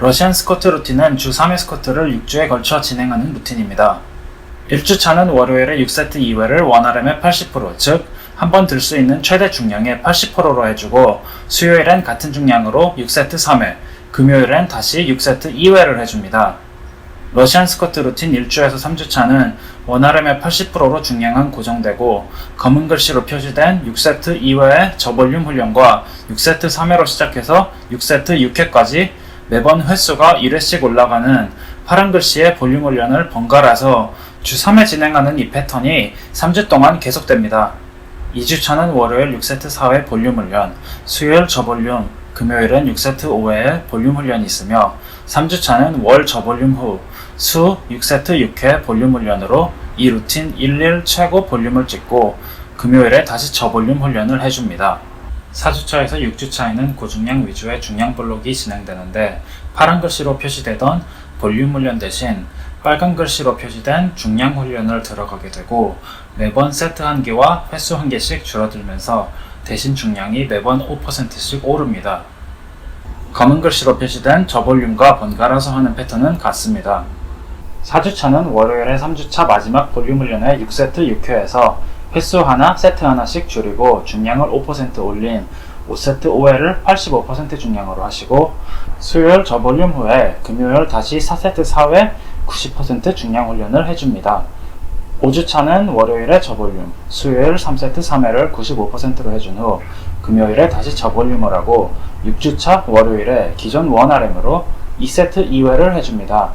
러시안 스쿼트 루틴은 주 3회 스쿼트를 6주에 걸쳐 진행하는 루틴입니다. 1주차는 월요일에 6세트 2회를 원RM의 80%, 즉 한 번 들 수 있는 최대 중량의 80%로 해주고, 수요일엔 같은 중량으로 6세트 3회, 금요일엔 다시 6세트 2회를 해줍니다. 러시안 스쿼트 루틴 1주에서 3주차는 원RM의 80%로 중량은 고정되고, 검은 글씨로 표시된 6세트 2회의 저볼륨 훈련과 6세트 3회로 시작해서 6세트 6회까지 매번 횟수가 1회씩 올라가는 파란 글씨의 볼륨 훈련을 번갈아서 주 3회 진행하는 이 패턴이 3주 동안 계속됩니다. 2주차는 월요일 6세트 4회 볼륨 훈련, 수요일 저볼륨, 금요일은 6세트 5회의 볼륨 훈련이 있으며, 3주차는 월 저볼륨 후 수 6세트 6회 볼륨 훈련으로 이 루틴 1일 최고 볼륨을 찍고, 금요일에 다시 저볼륨 훈련을 해줍니다. 4주차에서 6주차에는 고중량 위주의 중량 블록이 진행되는데, 파란 글씨로 표시되던 볼륨 훈련 대신 빨간 글씨로 표시된 중량 훈련을 들어가게 되고, 매번 세트 1개와 횟수 1개씩 줄어들면서 대신 중량이 매번 5%씩 오릅니다. 검은 글씨로 표시된 저볼륨과 번갈아서 하는 패턴은 같습니다. 4주차는 월요일에 3주차 마지막 볼륨 훈련의 6세트 6회에서 횟수 하나, 세트 하나씩 줄이고 중량을 5% 올린 5세트 5회를 85% 중량으로 하시고, 수요일 저볼륨 후에 금요일 다시 4세트 4회 90% 중량 훈련을 해줍니다. 5주차는 월요일에 저볼륨, 수요일 3세트 3회를 95%로 해준 후 금요일에 다시 저볼륨을 하고, 6주차 월요일에 기존 원RM으로 2세트 2회를 해줍니다.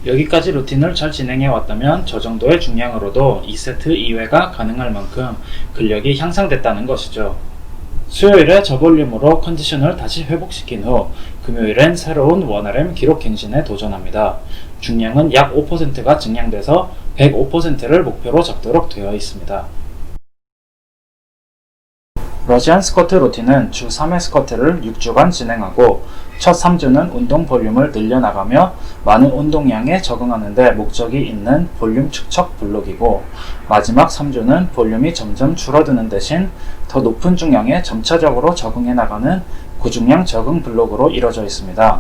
여기까지 루틴을 잘 진행해 왔다면 저 정도의 중량으로도 2세트 2회가 가능할 만큼 근력이 향상됐다는 것이죠. 수요일에 저볼륨으로 컨디션을 다시 회복시킨 후 금요일엔 새로운 원RM 기록 갱신에 도전합니다. 중량은 약 5%가 증량돼서 105%를 목표로 잡도록 되어 있습니다. 러시안 스쿼트 루틴은 주 3회 스쿼트를 6주간 진행하고, 첫 3주는 운동 볼륨을 늘려나가며 많은 운동량에 적응하는 데 목적이 있는 볼륨 축적 블록이고, 마지막 3주는 볼륨이 점점 줄어드는 대신 더 높은 중량에 점차적으로 적응해 나가는 고중량 적응 블록으로 이루어져 있습니다.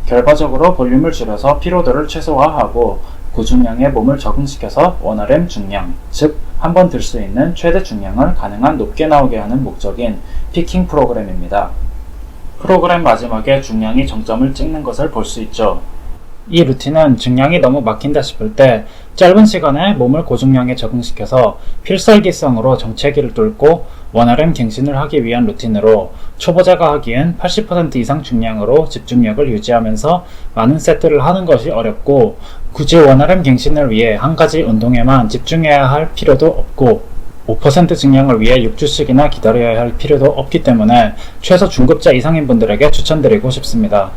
결과적으로 볼륨을 줄여서 피로도를 최소화하고 고중량에 몸을 적응시켜서 원RM 중량, 즉 한 번 들 수 있는 최대 중량을 가능한 높게 나오게 하는 목적인 피킹 프로그램입니다. 프로그램 마지막에 중량이 정점을 찍는 것을 볼 수 있죠. 이 루틴은 중량이 너무 막힌다 싶을 때 짧은 시간에 몸을 고중량에 적응시켜서 필살기성으로 정체기를 뚫고 원RM 갱신을 하기 위한 루틴으로, 초보자가 하기엔 80% 이상 중량으로 집중력을 유지하면서 많은 세트를 하는 것이 어렵고, 굳이 원RM 갱신을 위해 한 가지 운동에만 집중해야 할 필요도 없고, 5% 증량을 위해 6주씩이나 기다려야 할 필요도 없기 때문에 최소 중급자 이상인 분들에게 추천드리고 싶습니다.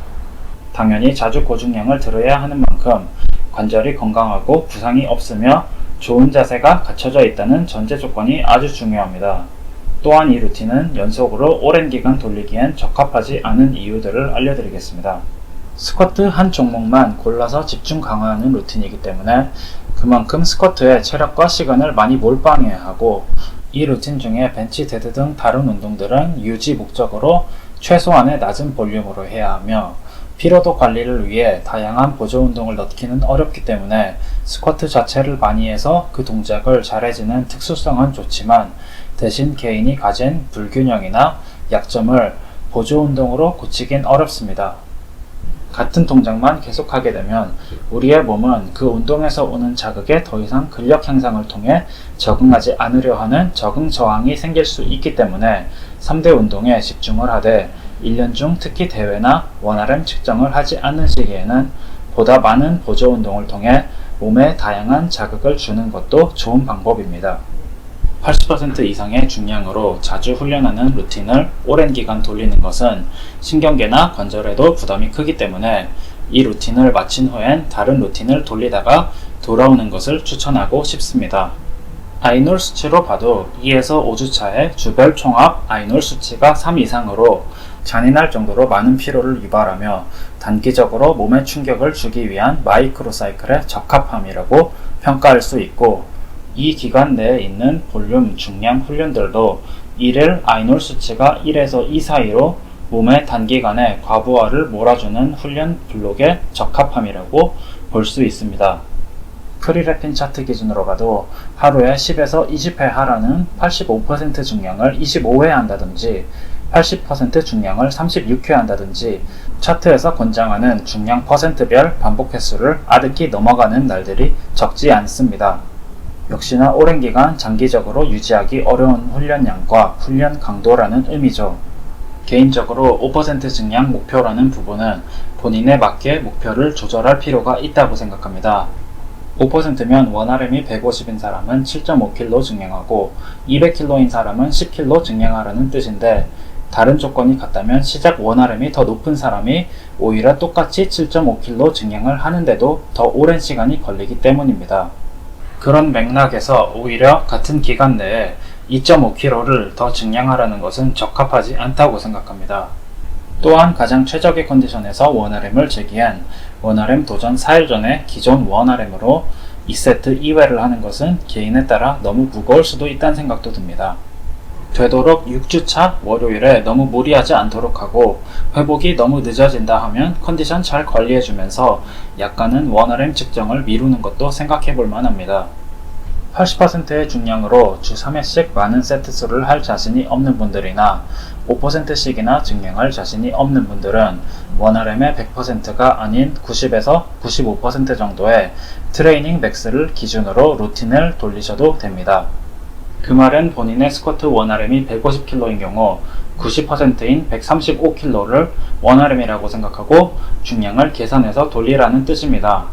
당연히 자주 고중량을 들어야 하는 만큼 관절이 건강하고 부상이 없으며 좋은 자세가 갖춰져 있다는 전제 조건이 아주 중요합니다. 또한 이 루틴은 연속으로 오랜 기간 돌리기엔 적합하지 않은 이유들을 알려드리겠습니다. 스쿼트 한 종목만 골라서 집중 강화하는 루틴이기 때문에 그만큼 스쿼트에 체력과 시간을 많이 몰빵해야 하고, 이 루틴 중에 벤치, 데드 등 다른 운동들은 유지 목적으로 최소한의 낮은 볼륨으로 해야 하며, 피로도 관리를 위해 다양한 보조 운동을 넣기는 어렵기 때문에 스쿼트 자체를 많이 해서 그 동작을 잘해지는 특수성은 좋지만, 대신 개인이 가진 불균형이나 약점을 보조 운동으로 고치긴 어렵습니다. 같은 동작만 계속하게 되면 우리의 몸은 그 운동에서 오는 자극에 더 이상 근력 향상을 통해 적응하지 않으려 하는 적응 저항이 생길 수 있기 때문에 3대 운동에 집중을 하되, 1년 중 특히 대회나 원RM 측정을 하지 않는 시기에는 보다 많은 보조 운동을 통해 몸에 다양한 자극을 주는 것도 좋은 방법입니다. 80% 이상의 중량으로 자주 훈련하는 루틴을 오랜 기간 돌리는 것은 신경계나 관절에도 부담이 크기 때문에 이 루틴을 마친 후엔 다른 루틴을 돌리다가 돌아오는 것을 추천하고 싶습니다. 아이놀 수치로 봐도 2에서 5주차에 주별 총합 아이놀 수치가 3 이상으로 잔인할 정도로 많은 피로를 유발하며 단기적으로 몸에 충격을 주기 위한 마이크로 사이클에 적합함이라고 평가할 수 있고, 이 기간 내에 있는 볼륨, 중량 훈련들도 1일 아이놀 수치가 1에서 2 사이로 몸의 단기간에 과부하를 몰아주는 훈련 블록에 적합함이라고 볼 수 있습니다. 프리랩틴 차트 기준으로 봐도 하루에 10에서 20회 하라는 85% 중량을 25회 한다든지 80% 중량을 36회 한다든지 차트에서 권장하는 중량 퍼센트별 반복 횟수를 아득히 넘어가는 날들이 적지 않습니다. 역시나 오랜 기간 장기적으로 유지하기 어려운 훈련량과 훈련 강도라는 의미죠. 개인적으로 5% 증량 목표라는 부분은 본인에 맞게 목표를 조절할 필요가 있다고 생각합니다. 5%면 원RM이 150인 사람은 7.5kg 증량하고 200kg인 사람은 10kg 증량하라는 뜻인데, 다른 조건이 같다면 시작 원RM이 더 높은 사람이 오히려 똑같이 7.5kg 증량을 하는데도 더 오랜 시간이 걸리기 때문입니다. 그런 맥락에서 오히려 같은 기간 내에 2.5kg를 더 증량하라는 것은 적합하지 않다고 생각합니다. 또한 가장 최적의 컨디션에서 원RM을 재기한 원RM 도전 4일 전에 기존 원RM으로 2세트 2회를 하는 것은 개인에 따라 너무 무거울 수도 있다는 생각도 듭니다. 되도록 6주차 월요일에 너무 무리하지 않도록 하고, 회복이 너무 늦어진다 하면 컨디션 잘 관리해주면서 약간은 원RM 측정을 미루는 것도 생각해볼 만합니다. 80%의 중량으로 주 3회씩 많은 세트 수를 할 자신이 없는 분들이나 5%씩이나 증량할 자신이 없는 분들은 원RM의 100%가 아닌 90에서 95% 정도의 트레이닝 맥스를 기준으로 루틴을 돌리셔도 됩니다. 그 말은 본인의 스쿼트 원RM이 150kg인 경우 90%인 135kg를 원RM이라고 생각하고 중량을 계산해서 돌리라는 뜻입니다.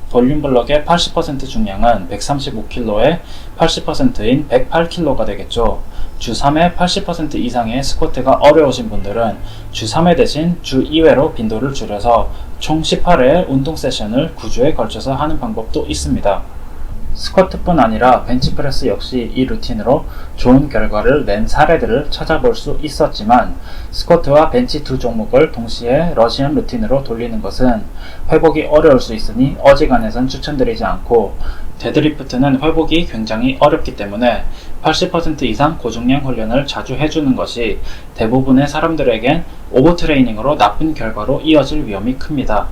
볼륨 블럭의 80% 중량은 135kg에 80%인 108kg가 되겠죠. 주 3회 80% 이상의 스쿼트가 어려우신 분들은 주 3회 대신 주 2회로 빈도를 줄여서 총 18회의 운동 세션을 9주에 걸쳐서 하는 방법도 있습니다. 스쿼트뿐 아니라 벤치프레스 역시 이 루틴으로 좋은 결과를 낸 사례들을 찾아볼 수 있었지만, 스쿼트와 벤치 두 종목을 동시에 러시안 루틴으로 돌리는 것은 회복이 어려울 수 있으니 어지간해선 추천드리지 않고, 데드리프트는 회복이 굉장히 어렵기 때문에 80% 이상 고중량 훈련을 자주 해주는 것이 대부분의 사람들에겐 오버트레이닝으로 나쁜 결과로 이어질 위험이 큽니다.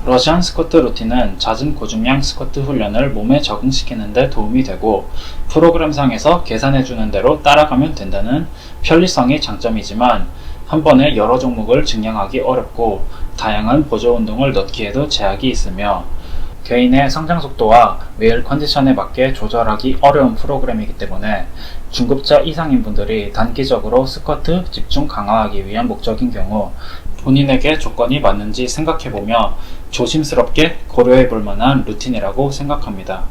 러시안 스쿼트 루틴은 잦은 고중량 스쿼트 훈련을 몸에 적응시키는 데 도움이 되고, 프로그램상에서 계산해주는 대로 따라가면 된다는 편리성이 장점이지만, 한 번에 여러 종목을 증량하기 어렵고 다양한 보조 운동을 넣기에도 제약이 있으며, 개인의 성장 속도와 매일 컨디션에 맞게 조절하기 어려운 프로그램이기 때문에 중급자 이상인 분들이 단기적으로 스쿼트 집중 강화하기 위한 목적인 경우 본인에게 조건이 맞는지 생각해보며 조심스럽게 고려해볼 만한 루틴이라고 생각합니다.